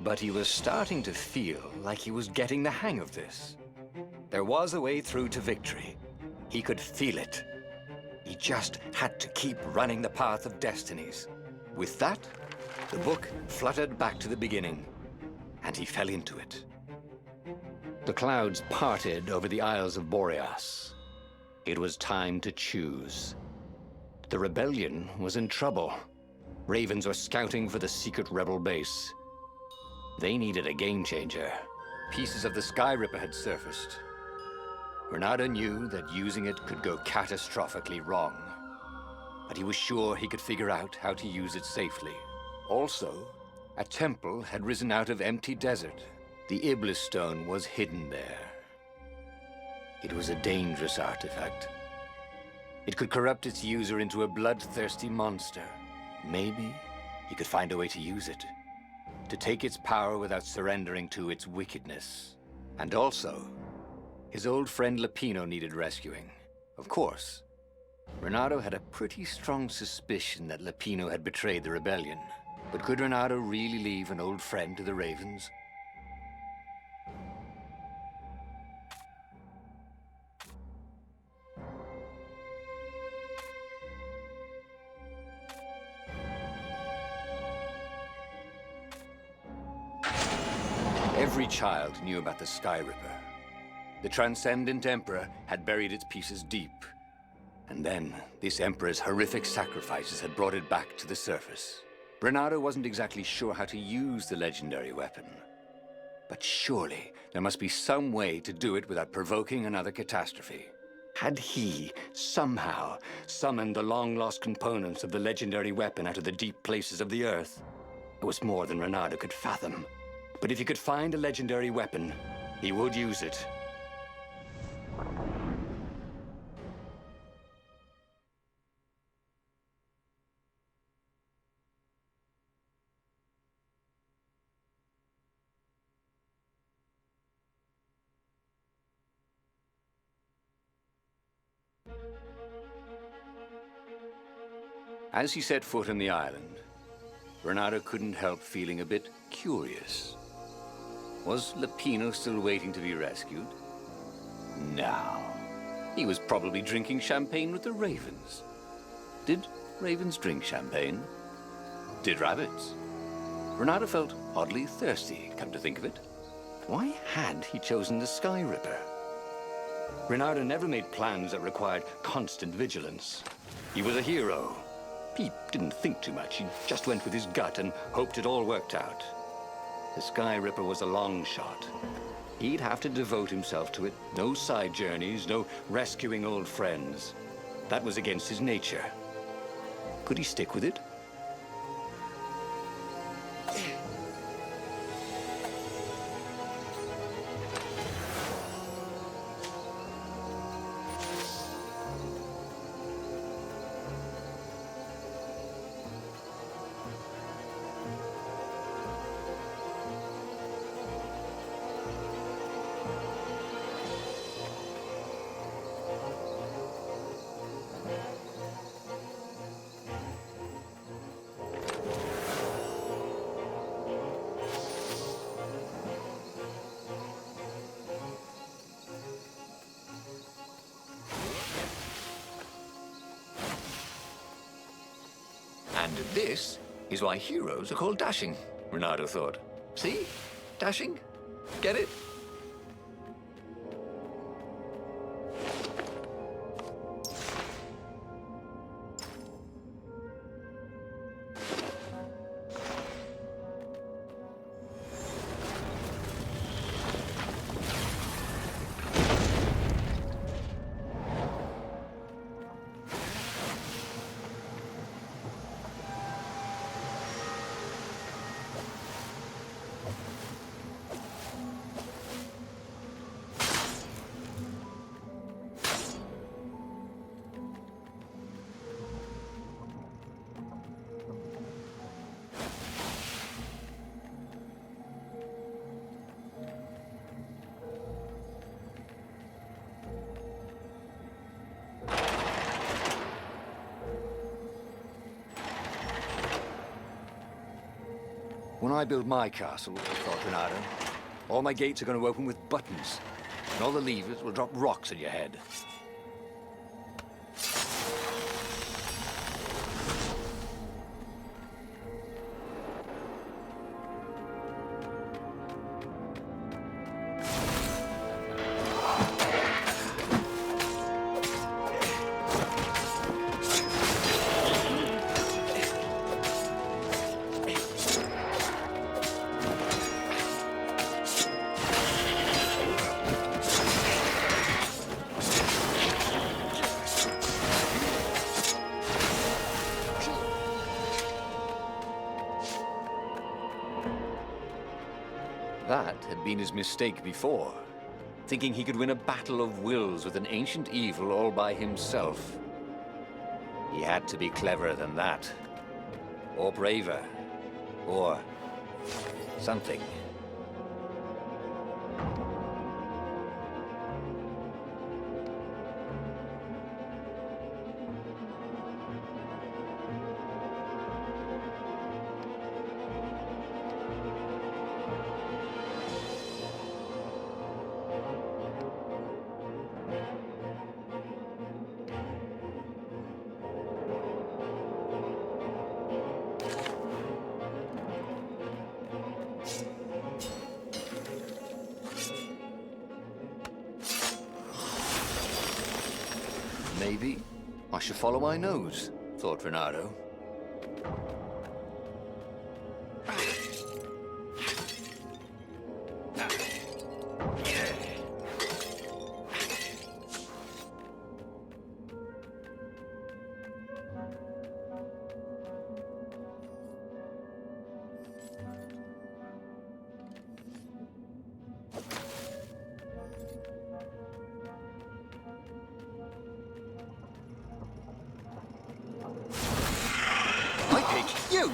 But he was starting to feel like he was getting the hang of this. There was a way through to victory. He could feel it. He just had to keep running the Path of Destinies. With that, the book fluttered back to the beginning, and he fell into it. The clouds parted over the Isles of Boreas. It was time to choose. The rebellion was in trouble. Ravens were scouting for the secret rebel base. They needed a game changer. Pieces of the Sky Ripper had surfaced. Renato knew that using it could go catastrophically wrong, but he was sure he could figure out how to use it safely. Also, a temple had risen out of empty desert. The Iblis stone was hidden there. It was a dangerous artifact. It could corrupt its user into a bloodthirsty monster. Maybe he could find a way to use it, to take its power without surrendering to its wickedness. And also, his old friend Lupino needed rescuing. Of course, Renato had a pretty strong suspicion that Lupino had betrayed the rebellion. But could Renato really leave an old friend to the Ravens? Every child knew about the Sky Ripper. The Transcendent Emperor had buried its pieces deep. And then, this Emperor's horrific sacrifices had brought it back to the surface. Renato wasn't exactly sure how to use the legendary weapon. But surely, there must be some way to do it without provoking another catastrophe. Had he, somehow, summoned the long-lost components of the legendary weapon out of the deep places of the Earth? It was more than Renato could fathom. But if he could find a legendary weapon, he would use it. As he set foot on the island, Renato couldn't help feeling a bit curious. Was Lupino still waiting to be rescued? No. He was probably drinking champagne with the ravens. Did ravens drink champagne? Did rabbits? Renato felt oddly thirsty, come to think of it. Why had he chosen the Sky Ripper? Renato never made plans that required constant vigilance. He was a hero. He didn't think too much. He just went with his gut and hoped it all worked out. The Sky Ripper was a long shot. He'd have to devote himself to it. No side journeys, no rescuing old friends. That was against his nature. Could he stick with it? And this is why heroes are called dashing, Renato thought. See? Dashing? Get it? When I build my castle, thought Renato, all my gates are going to open with buttons, and all the levers will drop rocks at your head. That had been his mistake before, thinking he could win a battle of wills with an ancient evil all by himself. He had to be cleverer than that, or braver, or something. Maybe I should follow my nose, thought Renato. You!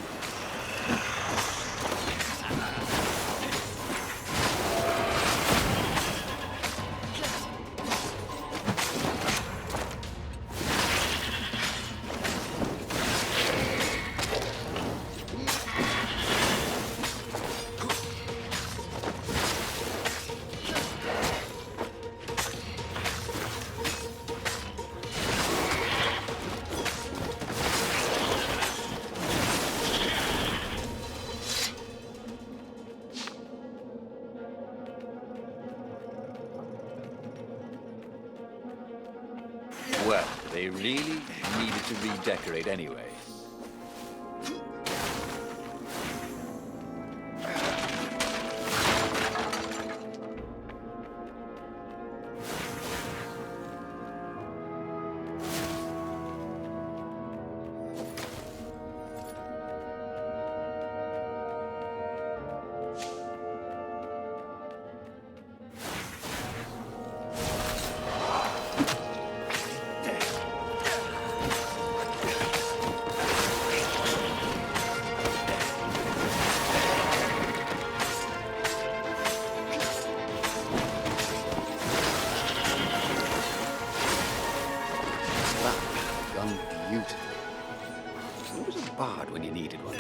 Well, they really needed to redecorate anyway. Beautiful. Who was a bard when you needed one?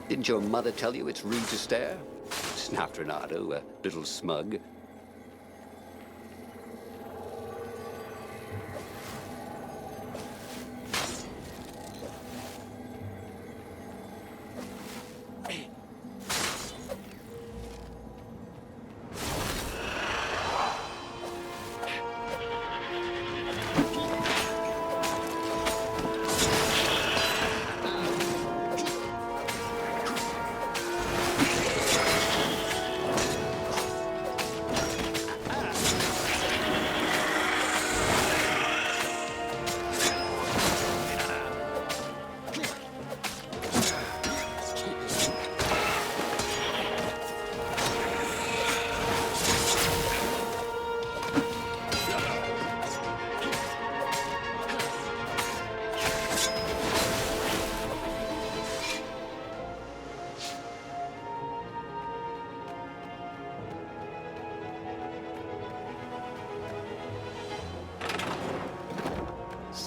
Didn't your mother tell you it's rude to stare? Snapped Renato, a little smug.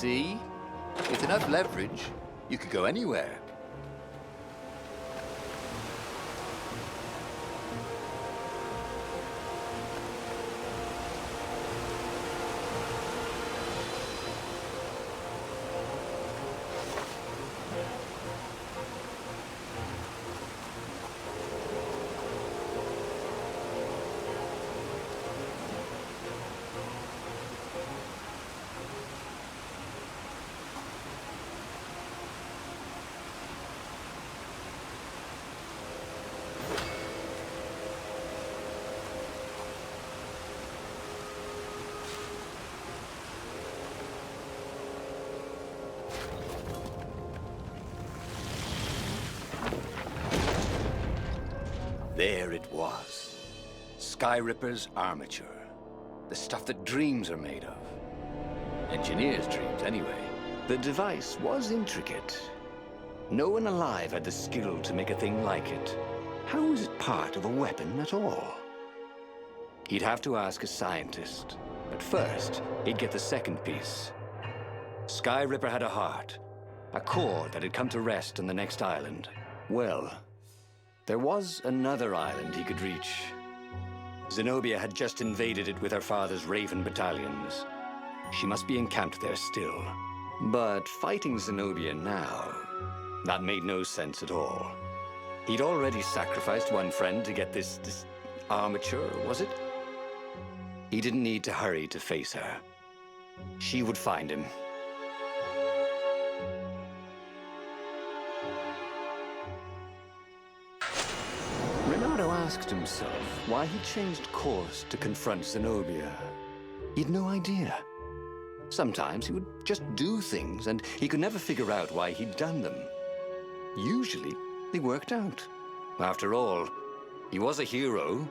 See? With enough leverage, you could go anywhere. There it was. Skyripper's armature. The stuff that dreams are made of. Engineers' dreams, anyway. The device was intricate. No one alive had the skill to make a thing like it. How was it part of a weapon at all? He'd have to ask a scientist. But first, he'd get the second piece. Skyripper had a heart. A core that had come to rest on the next island. Well, there was another island he could reach. Zenobia had just invaded it with her father's Raven battalions. She must be encamped there still. But fighting Zenobia now, that made no sense at all. He'd already sacrificed one friend to get this armature, was it? He didn't need to hurry to face her. She would find him. Asked himself why he changed course to confront Zenobia. He'd no idea. Sometimes he would just do things, and he could never figure out why he'd done them. Usually, they worked out. After all, he was a hero,